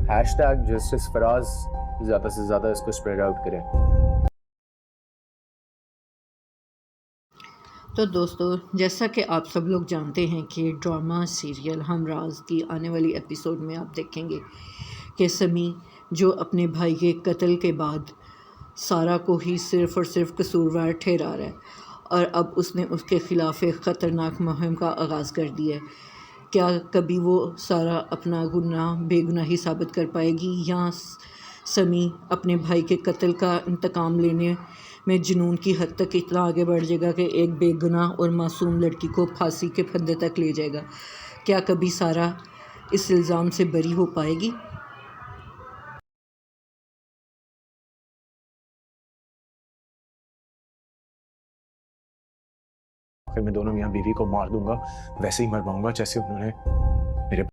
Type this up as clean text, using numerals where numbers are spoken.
Hashtag justice Faraz ज़्यादा से ज़्यादा इसको स्प्रेड आउट करें। तो दोस्तों, जैसा कि आप सब लोग जानते हैं कि ड्रामा सीरियल हमराज की आने वाली एपिसोड में आप देखेंगे कि समी जो अपने भाई के कत्ल के बाद सारा को ही सिर्फ़ और सिर्फ कसूरवार ठहरा रहा है और अब उसने उसके ख़िलाफ़ एक ख़तरनाक मुहिम का आगाज़ कर दिया है। क्या कभी वो सारा अपना गुनाह बेगुनाही साबित कर पाएगी या समी अपने भाई के कत्ल का इंतकाम लेने में जुनून की हद तक इतना आगे बढ़ जाएगा कि एक बेगुनाह और मासूम लड़की को फांसी के फंदे तक ले जाएगा? क्या कभी सारा इस इल्ज़ाम से बरी हो पाएगी? फिर मैं दोनों मियाँ बीवी को मार दूंगा, वैसे ही मर पाऊंगा जैसे उन्होंने मेरे